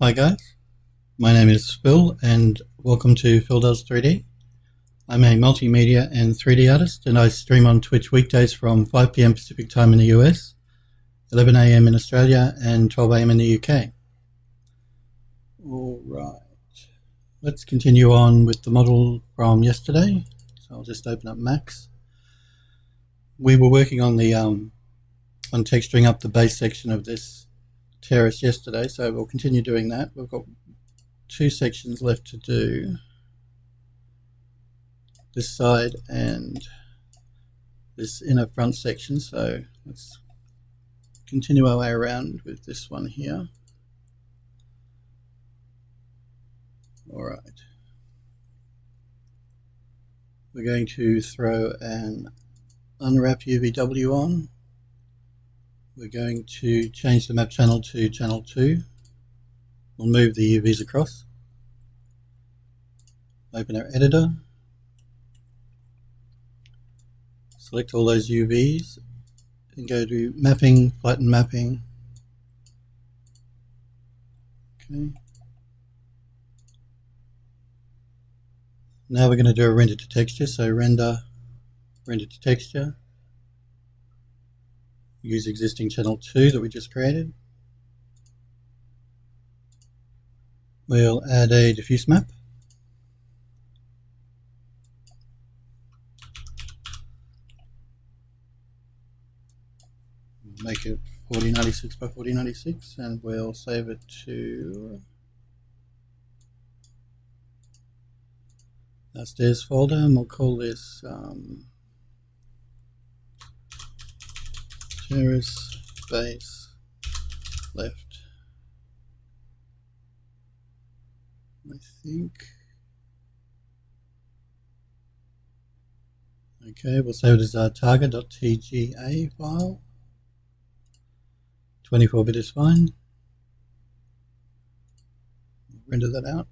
Hi guys, my name is Phil and welcome to PhilDoes3D. I'm a multimedia and 3D artist and I stream on Twitch weekdays from 5 PM Pacific time in the US, 11 AM in Australia and 12 AM in the UK. Alright, let's continue on with the model from yesterday. So I'll just open up Max. We were working on the on texturing up the base section of this terrace yesterday, so we'll continue doing that. We've got two sections left to do, this side and this inner front section, so let's continue our way around with this one here. Alright, we're going to throw an unwrap UVW on. We're going to change the map channel to channel 2. We'll move the UVs across. Open our editor. Select all those UVs and go to mapping, flatten mapping. Okay. Now we're going to do a render to texture, so render to texture. Use existing channel 2 that we just created. We'll add a diffuse map. Make it 4096 by 4096 and we'll save it to our stairs folder and we'll call this Terrace base left, I think. Okay, we'll save it as our target.tga file. 24-bit is fine. Render that out.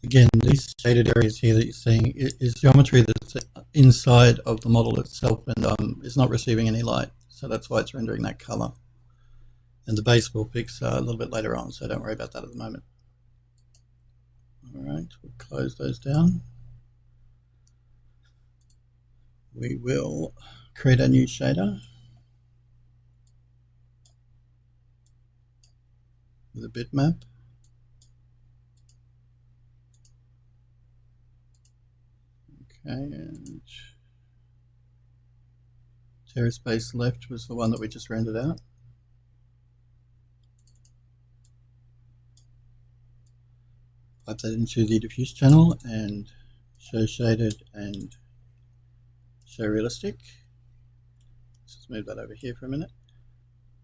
Again, these shaded areas here that you're seeing is geometry that's inside of the model itself and is not receiving any light, so that's why it's rendering that color. And the base we'll fix a little bit later on, so don't worry about that at the moment. Alright, we'll close those down. We will create a new shader with a bitmap. Okay, and Terrace base left was the one that we just rendered out. Pipe that into the diffuse channel and show shaded and show realistic. Let's just move that over here for a minute.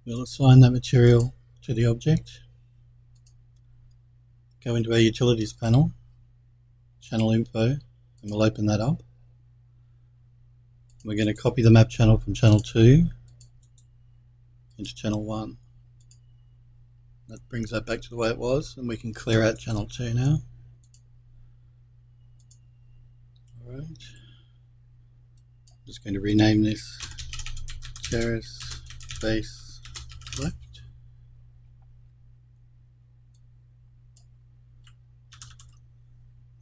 We'll assign that material to the object. Go into our utilities panel, channel info, and we'll open that up. We're going to copy the map channel from channel 2 into channel 1. That brings that back to the way it was, and we can clear out channel 2 now. Alright. I'm just going to rename this Terrace base left.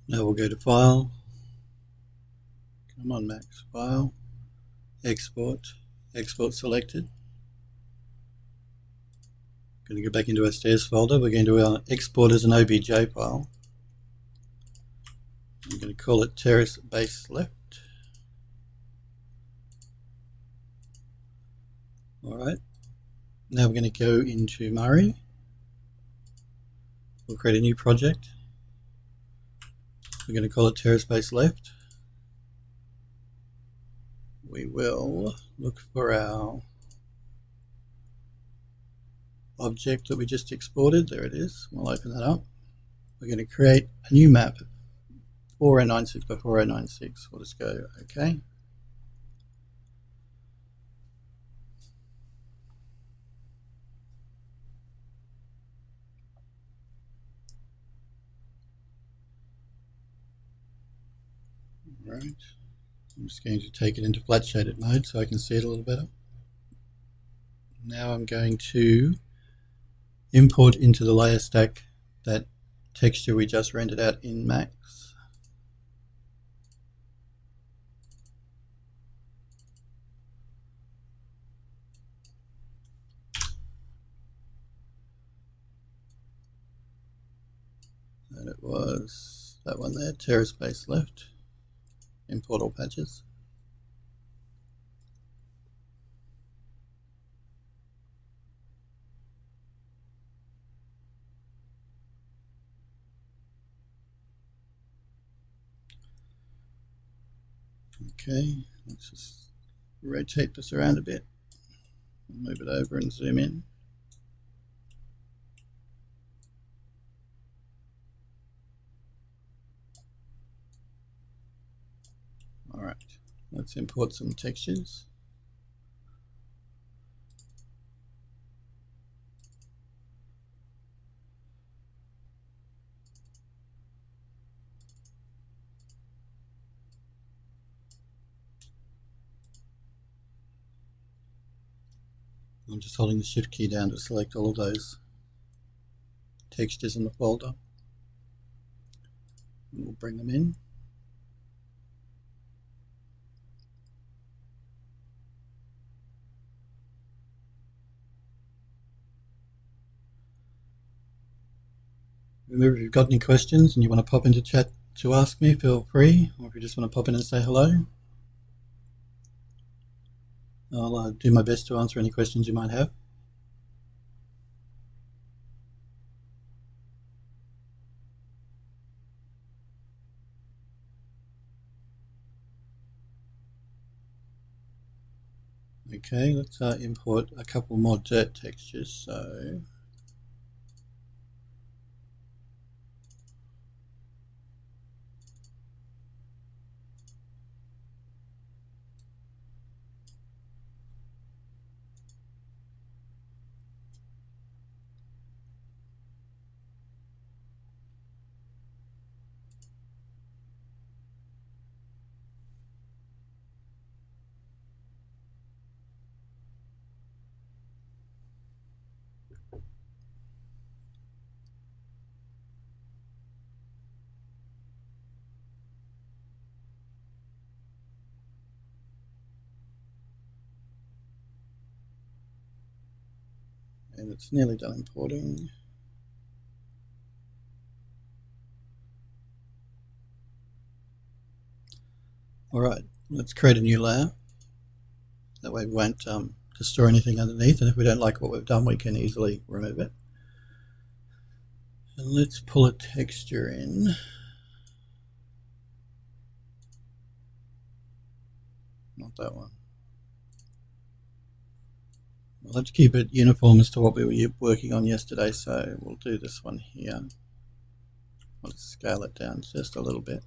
Now we'll go to File. Come on, Max. File. Export. Export selected. Going to go back into our stairs folder. We're going to export as an OBJ file. I'm going to call it Terrace base left. Alright. Now we're going to go into Mari. We'll create a new project. We're going to call it Terrace base left. We will look for our object that we just exported. There it is. We'll open that up. We're going to create a new map, 4096 by 4096. We'll just go OK. Right. I'm just going to take it into flat shaded mode so I can see it a little better. Now I'm going to import into the layer stack that texture we just rendered out in Max. And it was that one there, Terrace base left. Import all patches. Okay, let's just rotate this around a bit. Move it over and zoom in. All right, let's import some textures. I'm just holding the Shift key down to select all of those textures in the folder. And we'll bring them in. Remember, if you've got any questions and you want to pop into chat to ask me, feel free. Or if you just want to pop in and say hello, I'll do my best to answer any questions you might have. Okay, let's import a couple more dirt textures. So and it's nearly done importing. All right, let's create a new layer. That way we won't destroy anything underneath, and if we don't like what we've done, we can easily remove it. And let's pull a texture in. Not that one. Well, let's keep it uniform as to what we were working on yesterday, so we'll do this one here. I'll scale it down just a little bit.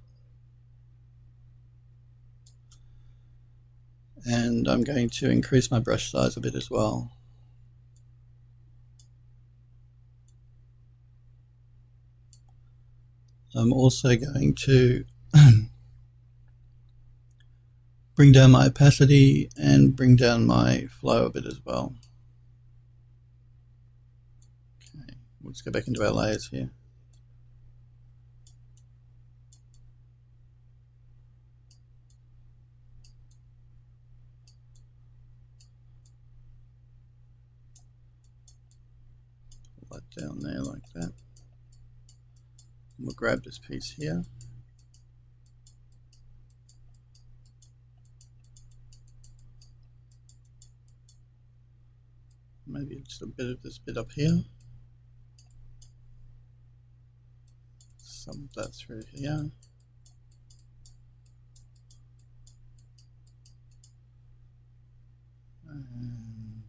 And I'm going to increase my brush size a bit as well. I'm also going to bring down my opacity and bring down my flow a bit as well. Okay, let's go back into our layers here. Pull that down there like that. And we'll grab this piece here. Maybe just a bit of this bit up here. Some of that through here. And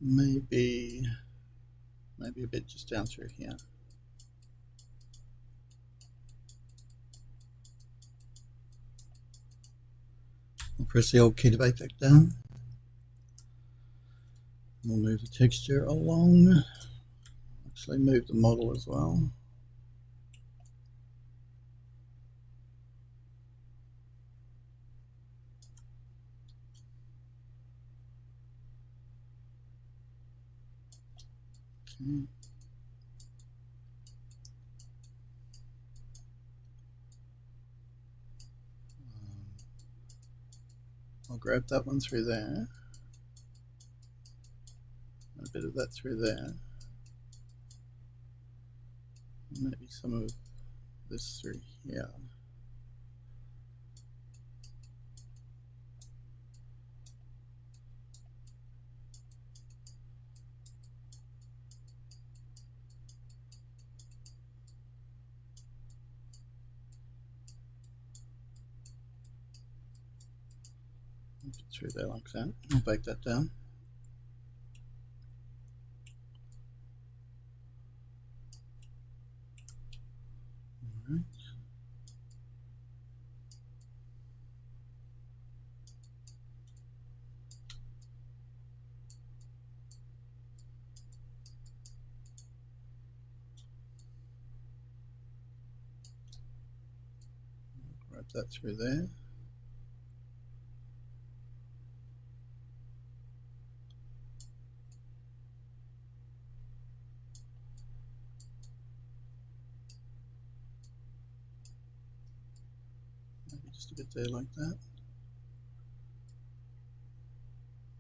maybe a bit just down through here. I'll press the Alt key to back that down. We'll move the texture along. Actually move the model as well. Okay. I'll grab that one through there, a bit of that through there, and maybe some of this through here. Through there like that. I'll bake that down. All right. Grab that through there. Just a bit there like that.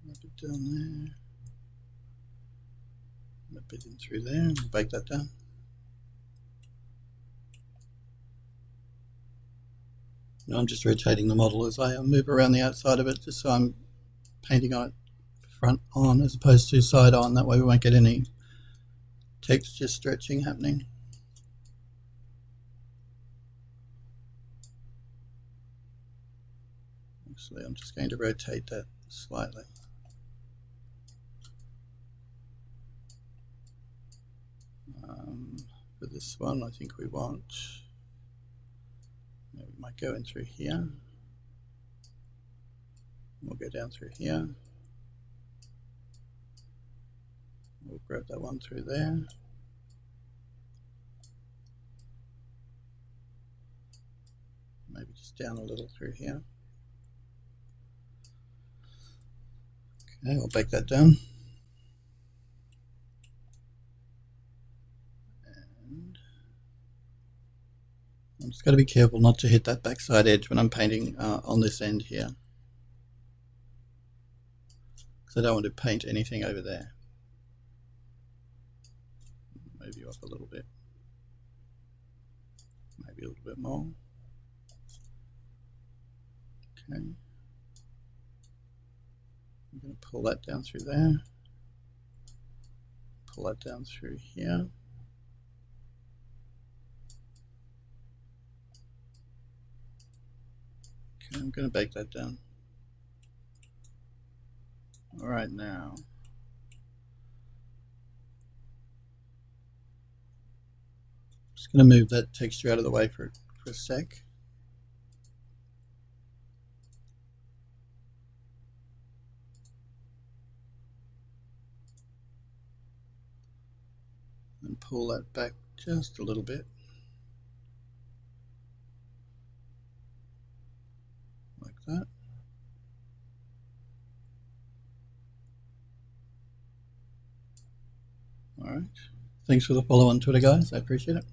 A bit down there. And a bit in through there. And bake that down. Now I'm just rotating the model as I move around the outside of it, just so I'm painting on it front on as opposed to side on. That way we won't get any texture stretching happening. Actually, I'm just going to rotate that slightly. For this one, I think we want, maybe we might go in through here. We'll go down through here. We'll grab that one through there. Maybe just down a little through here. Okay, I'll bake that down. And I'm just got to be careful not to hit that backside edge when I'm painting on this end here, because I don't want to paint anything over there. Move you up a little bit, maybe a little bit more. Okay. I'm going to pull that down through there, pull that down through here. Okay, I'm going to bake that down. All right, now just going to move that texture out of the way for a sec. And pull that back just a little bit, like that. All right, thanks for the follow on Twitter, guys, I appreciate it.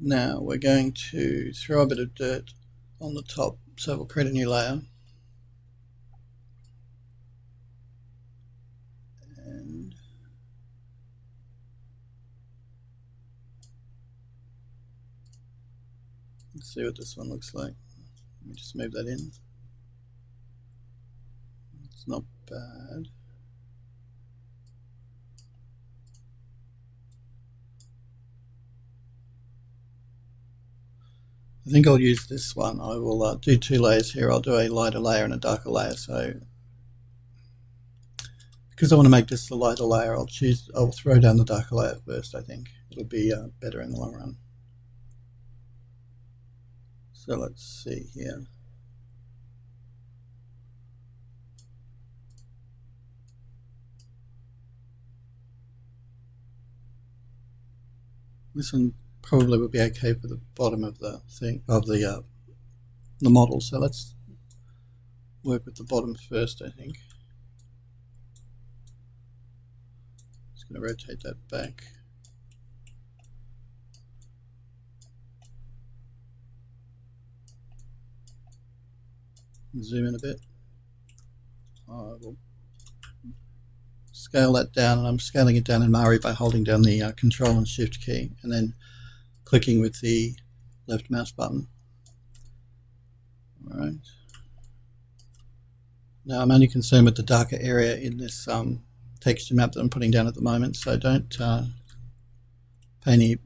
Now we're going to throw a bit of dirt on the top, so we'll create a new layer. And let's see what this one looks like. Let me just move that in. It's not bad. I think I'll use this one. I will do two layers here. I'll do a lighter layer and a darker layer. So because I want to make this a lighter layer, I'll throw down the darker layer first. I think it'll be better in the long run. So let's see here. This one probably would be okay for the bottom of the thing, of the model. So let's work with the bottom first, I think. Just going to rotate that back. Zoom in a bit. I will scale that down, and I'm scaling it down in Mari by holding down the Control and Shift key and then clicking with the left mouse button. All right. Now I'm only concerned with the darker area in this texture map that I'm putting down at the moment, so don't pay any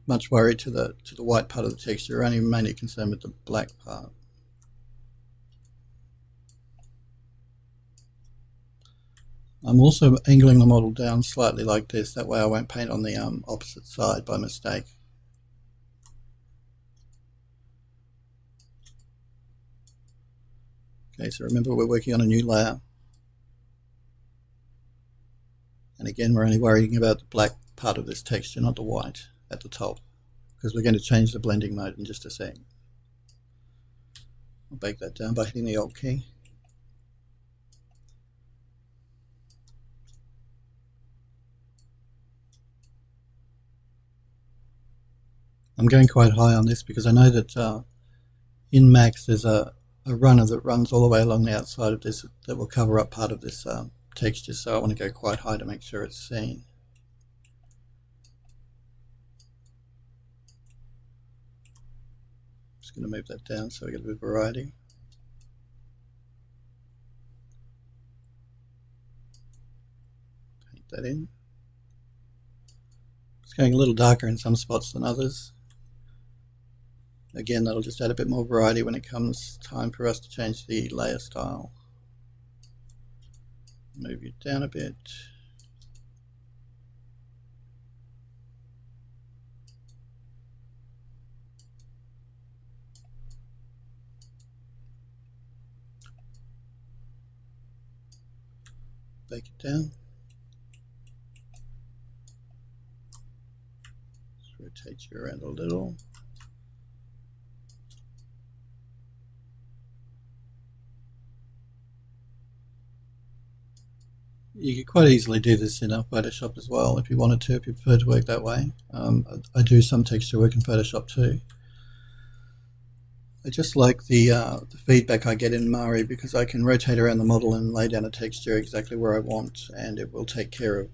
much worry to the white part of the texture. We're only mainly concerned with the black part. I'm also angling the model down slightly like this, that way I won't paint on the opposite side by mistake. Okay, so remember we're working on a new layer. And again, we're only worrying about the black part of this texture, not the white at the top, because we're going to change the blending mode in just a sec. I'll bake that down by hitting the Alt key. I'm going quite high on this because I know that in Max there's a runner that runs all the way along the outside of this that will cover up part of this texture, so I want to go quite high to make sure it's seen. Just going to move that down so we get a bit of variety. Paint that in. It's going a little darker in some spots than others. Again, that'll just add a bit more variety when it comes time for us to change the layer style. Move it down a bit. Bake it down. Just rotate you around a little. You could quite easily do this in Photoshop as well if you wanted to, if you prefer to work that way. I do some texture work in Photoshop too. I just like the feedback I get in Mari because I can rotate around the model and lay down a texture exactly where I want, and it will take care of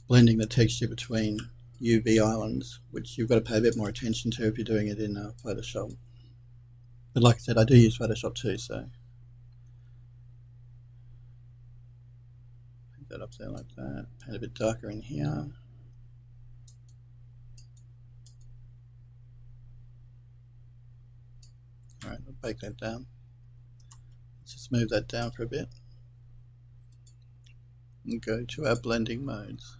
blending the texture between UV islands, which you've got to pay a bit more attention to if you're doing it in Photoshop. But like I said, I do use Photoshop too, so that up there like that, paint a bit darker in here. Alright, I'll bake that down. Let's just move that down for a bit and go to our blending modes.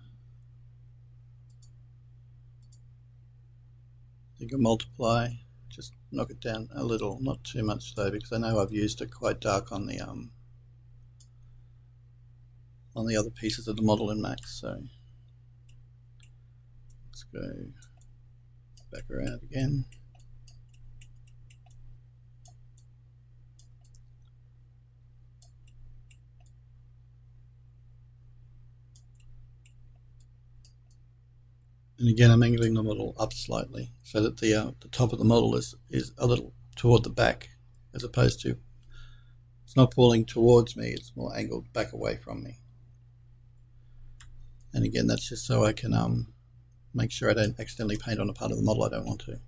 You can multiply, just knock it down a little, not too much though, because I know I've used it quite dark on the other pieces of the model in Max, so let's go back around again. And again, I'm angling the model up slightly so that the top of the model is a little toward the back, as opposed to, it's not falling towards me, it's more angled back away from me. And again, that's just so I can make sure I don't accidentally paint on a part of the model I don't want to.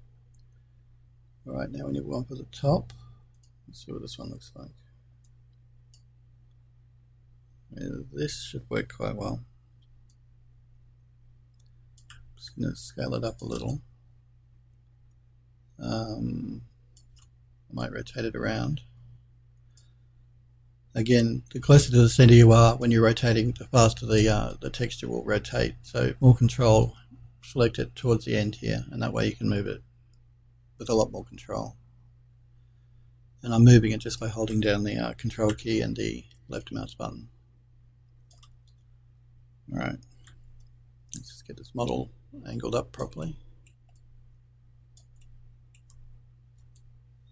Alright, now we need one for the top. Let's see what this one looks like. Yeah, this should work quite well. Just going to scale it up a little. I might rotate it around. Again, the closer to the center you are when you're rotating, the faster the texture will rotate. So more control, select it towards the end here, and that way you can move it with a lot more control. And I'm moving it just by holding down the control key and the left mouse button. Alright, let's just get this model angled up properly.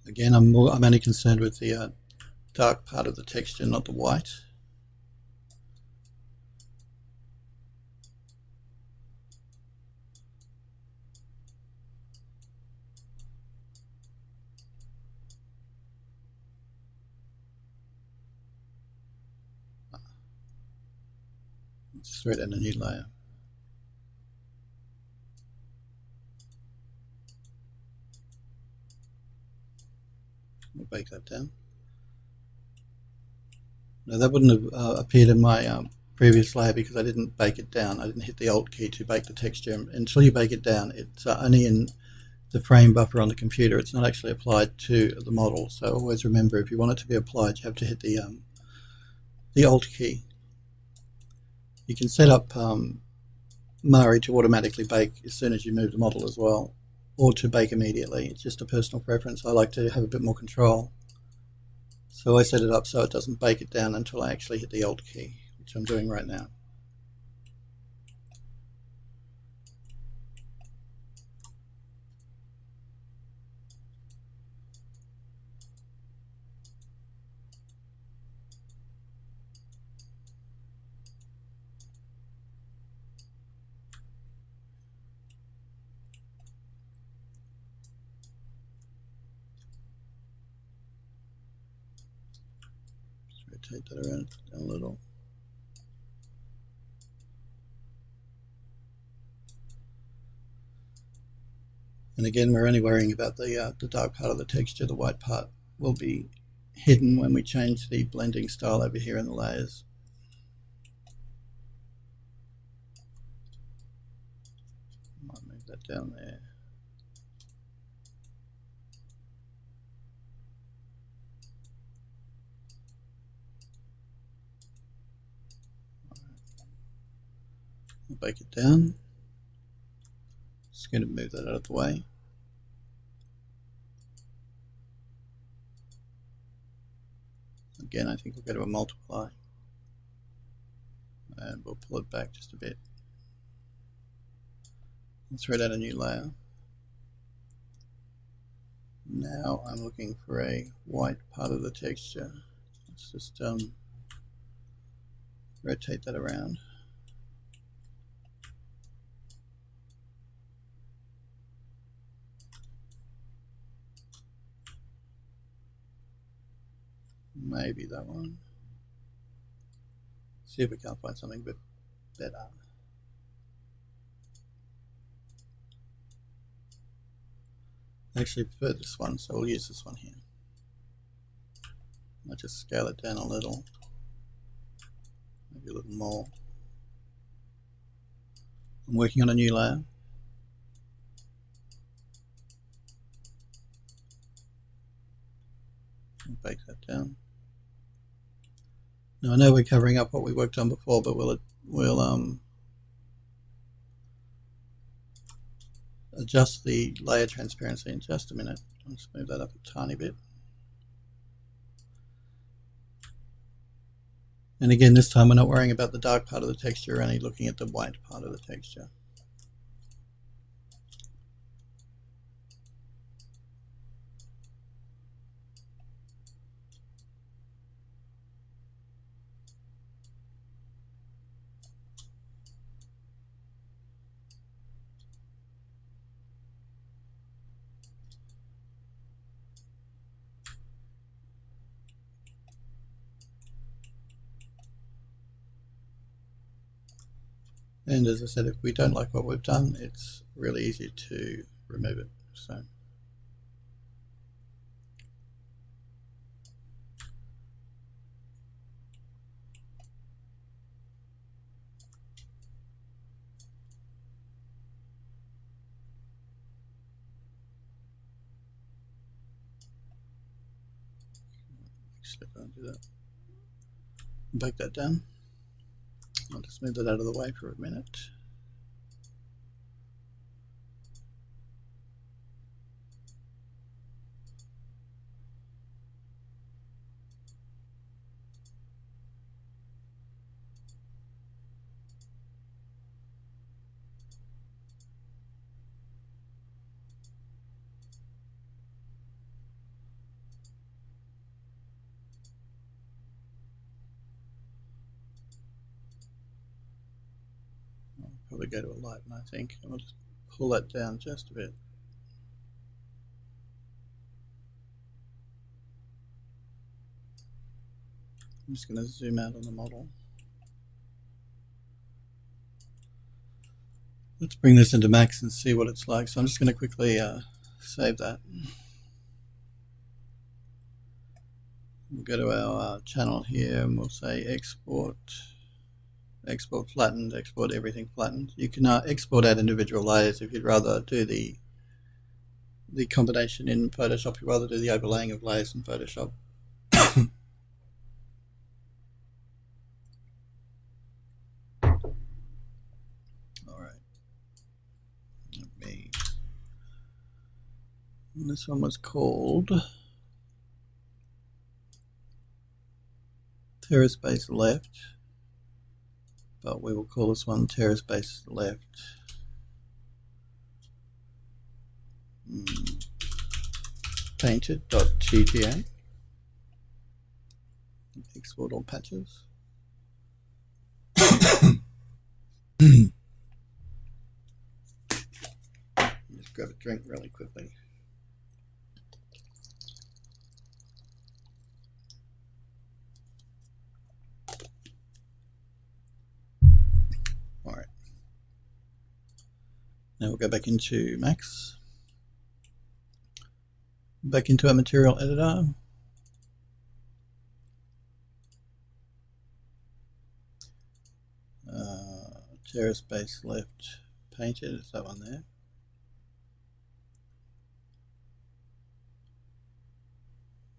Again, I'm only concerned with the dark part of the texture, not the white. Let's thread in a new layer. We'll bake that down. Now that wouldn't have appeared in my previous layer because I didn't bake it down. I didn't hit the Alt key to bake the texture. Until you bake it down, it's only in the frame buffer on the computer. It's not actually applied to the model. So always remember, if you want it to be applied, you have to hit the Alt key. You can set up Mari to automatically bake as soon as you move the model as well, or to bake immediately. It's just a personal preference. I like to have a bit more control. So I set it up so it doesn't bake it down until I actually hit the Alt key, which I'm doing right now. Rotate that around a little. And again, we're only worrying about the dark part of the texture. The white part will be hidden when we change the blending style over here in the layers. Might move that down there. We'll bake it down. Just going to move that out of the way. Again, I think we'll go to a multiply. And we'll pull it back just a bit. We'll thread out a new layer. Now I'm looking for a white part of the texture. Let's just rotate that around. Maybe that one. See if we can't find something a bit better. I actually prefer this one, so we'll use this one here. I'll just scale it down a little, maybe a little more. I'm working on a new layer. I'll bake that down. Now I know we're covering up what we worked on before, but we'll adjust the layer transparency in just a minute. I'll just move that up a tiny bit. And again, this time we're not worrying about the dark part of the texture, we're only looking at the white part of the texture. And as I said, if we don't like what we've done, it's really easy to remove it. So actually, I don't do that. Bake that down. I'll just move that out of the way for a minute. Probably go to a light one, I think, and we'll just pull that down just a bit. I'm just going to zoom out on the model. Let's bring this into Max and see what it's like. So I'm just going to quickly save that. We'll go to our channel here and we'll say export, export flattened, export everything flattened. You can export out individual layers if you'd rather do the combination in Photoshop. You'd rather do the overlaying of layers in Photoshop. This one was called Terrace base left, but we will call this one Terrace base left. Painted.gta. Export all patches. Just grab a drink really quickly. All right. Now we'll go back into Max. Back into our material editor. Terrace base left painted, is that one there?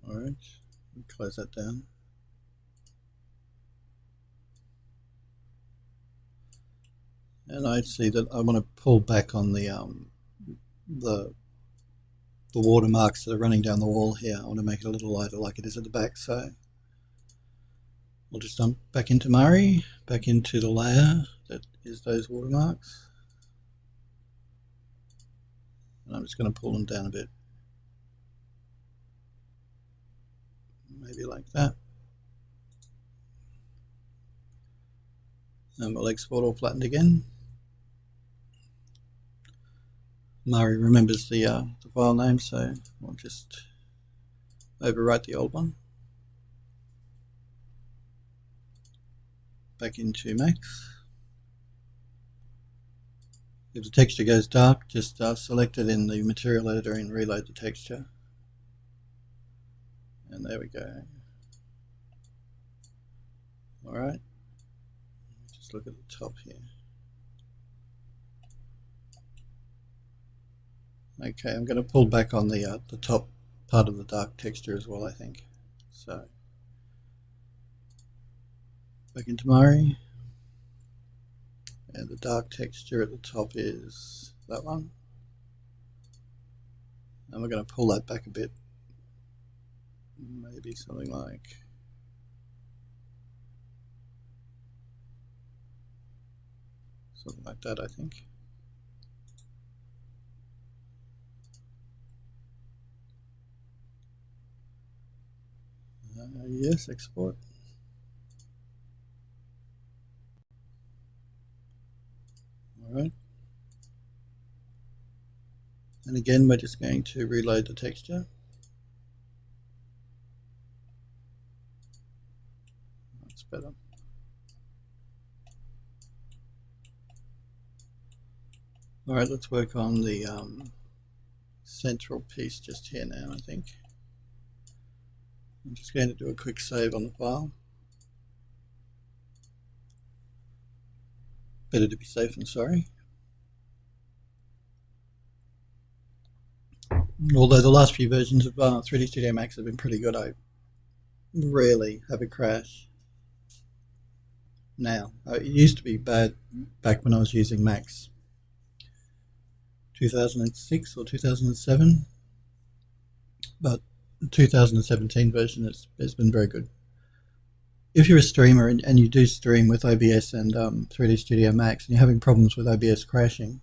Alright, close that down. And I see that I want to pull back on the watermarks that are running down the wall here. I want to make it a little lighter like it is at the back, so we'll just jump back into Murray, back into the layer that is those watermarks. And I'm just going to pull them down a bit. Maybe like that. And we'll export all flattened again. Murray remembers the file name, so we'll just overwrite the old one. Back into Max. If the texture goes dark, just select it in the material editor and reload the texture. And there we go. Alright. Just look at the top here. Okay, I'm going to pull back on the top part of the dark texture as well, I think. So, back into Murray. And the dark texture at the top is that one. And we're going to pull that back a bit. Maybe something like that, I think. Yes, export. Alright. And again, we're just going to reload the texture. That's better. Alright, let's work on the central piece just here now, I think. I'm just going to do a quick save on the file. Better to be safe than sorry. Although the last few versions of 3D Studio Max have been pretty good, I rarely have a crash now. It used to be bad back when I was using Max 2006 or 2007, but the 2017 version has been very good. If you're a streamer and you do stream with OBS and 3D Studio Max and you're having problems with OBS crashing,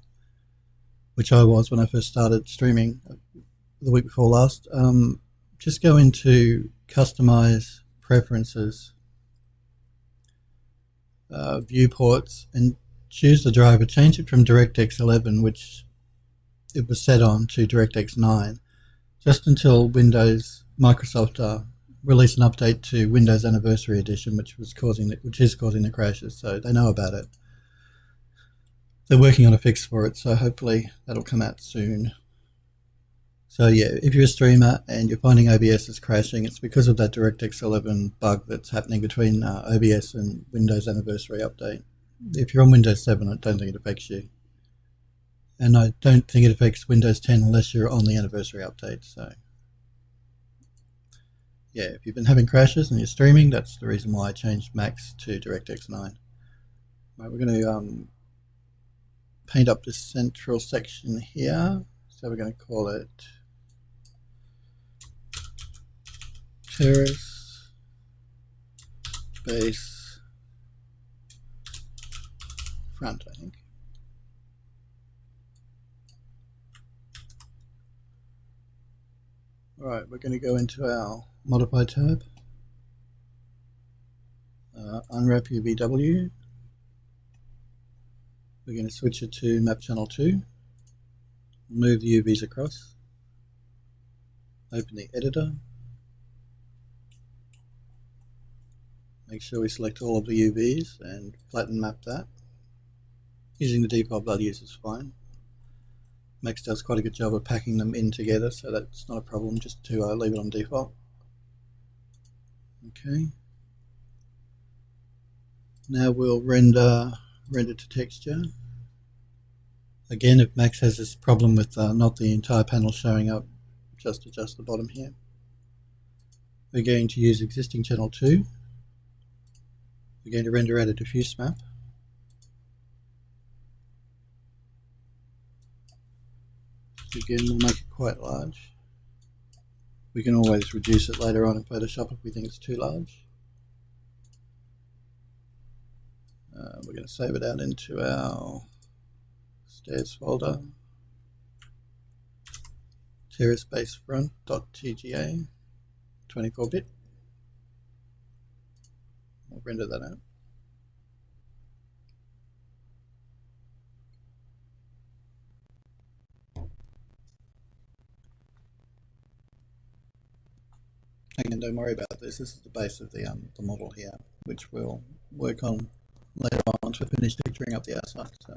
which I was when I first started streaming the week before last, just go into Customize, Preferences, Viewports, and choose the driver. Change it from DirectX 11, which it was set on, to DirectX 9, just until Microsoft release an update to Windows Anniversary Edition, which is causing the crashes, so they know about it. they're working on a fix for it, so hopefully that'll come out soon. So yeah, if you're a streamer and you're finding OBS is crashing, it's because of that DirectX 11 bug that's happening between OBS and Windows Anniversary Update. If you're on Windows 7, I don't think it affects you. And I don't think it affects Windows 10 unless you're on the Anniversary Update. So yeah, if you've been having crashes and you're streaming, that's the reason why I changed Max to DirectX 9. Right, we're going to paint up this central section here. So we're going to call it Terrace base front, I think. Alright, we're going to go into our Modify tab, unwrap UVW. We're going to switch it to Map Channel 2, move the UVs across, open the editor, make sure we select all of the UVs and flatten map that. Using the default values is fine. Max does quite a good job of packing them in together, so that's not a problem, just to leave it on default. Okay. Now we'll render to texture. Again, if Max has this problem with not the entire panel showing up, just adjust the bottom here. We're going to use existing channel 2. We're going to render out a diffuse map. Again, we'll make it quite large. We can always reduce it later on in Photoshop if we think it's too large. We're going to save it out into our stairs folder. Terrace base front.tga 24-bit. We'll render that out. Again, don't worry about this. This is the base of the model here, which we'll work on later on once we finish texturing up the outside. So.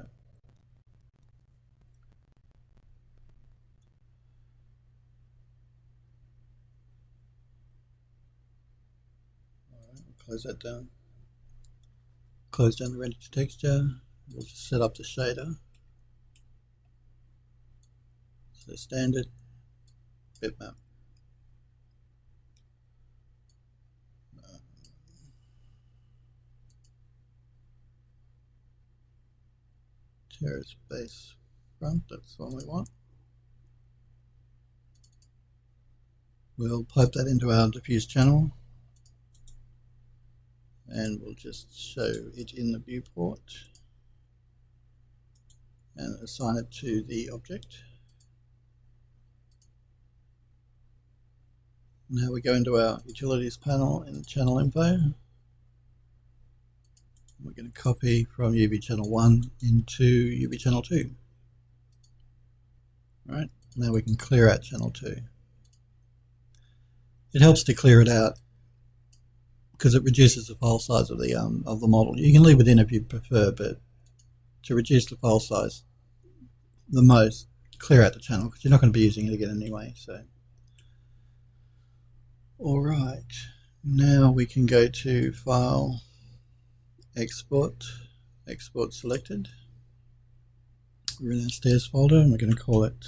Alright, we'll close that down. Close down the render to texture. We'll just set up the shader. So standard bitmap. Terrace base front, that's the one we want. We'll pipe that into our diffuse channel and we'll just show it in the viewport and assign it to the object. Now we go into our utilities panel in channel info. We're going to copy from UV channel 1 into UV channel 2. Right, now we can clear out channel 2. It helps to clear it out because it reduces the file size of the model. You can leave it in if you prefer, but to reduce the file size the most, clear out the channel because you're not going to be using it again anyway. So, all right, now we can go to File, Export, Export Selected. We're in our stairs folder and we're going to call it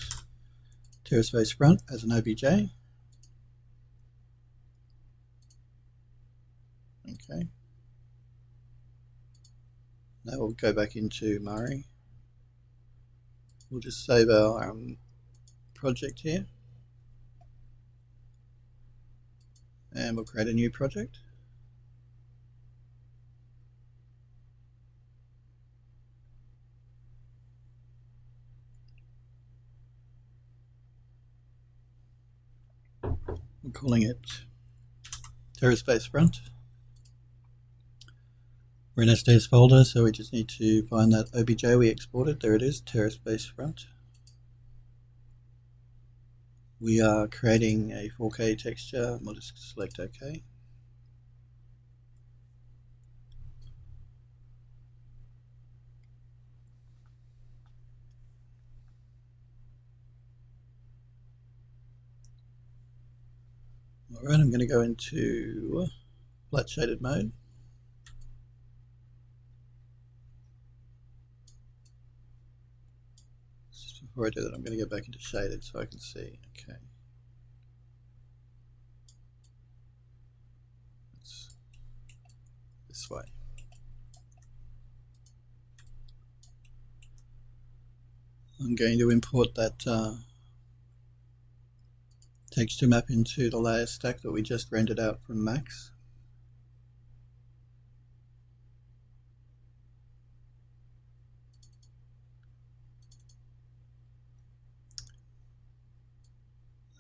Terrace base front as an OBJ. Okay. Now we'll go back into Murray. We'll just save our project here. And we'll create a new project. I'm calling it Terrace base front. We're in our stairs folder, so we just need to find that OBJ we exported. There it is, Terrace base front. We are creating a 4K texture. We'll just select OK. Alright, I'm going to go into flat shaded mode. Just before I do that, I'm going to go back into shaded so I can see. Okay. It's this way. I'm going to import that texture map into the layer stack that we just rendered out from Max.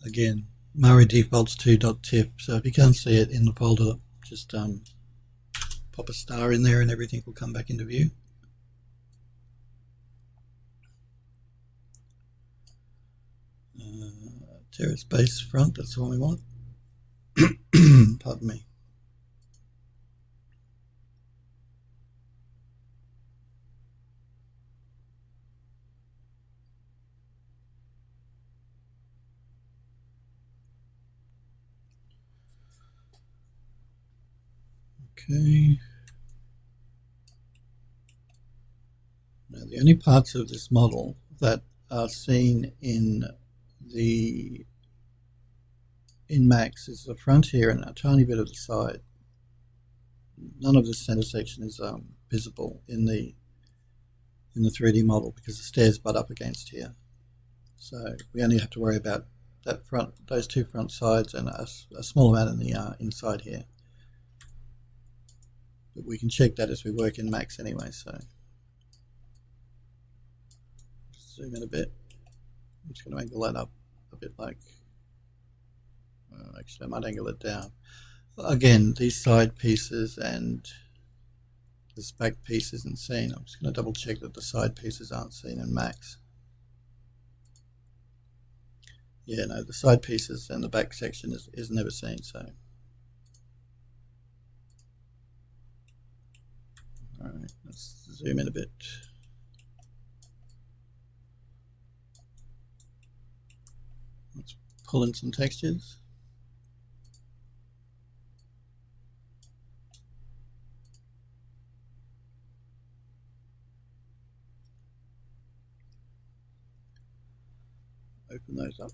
Again, Mari defaults to .tip, so if you can't see it in the folder, just pop a star in there and everything will come back into view. Terrace base front, that's all we want. Pardon me. Okay. Now the only parts of this model that are seen in Max is the front here and a tiny bit of the side. None of the center section is visible in the 3D model because the stairs butt up against here. So we only have to worry about that front, those two front sides, and a small amount in the inside here. But we can check that as we work in Max anyway. So zoom in a bit. I'm just going to angle that up a bit, like. Actually, I might angle it down. Again, these side pieces and this back piece isn't seen. I'm just going to double check that the side pieces aren't seen in Max. Yeah, no, the side pieces and the back section is never seen, so. Alright, let's zoom in a bit. Let's pull in some textures. Open those up.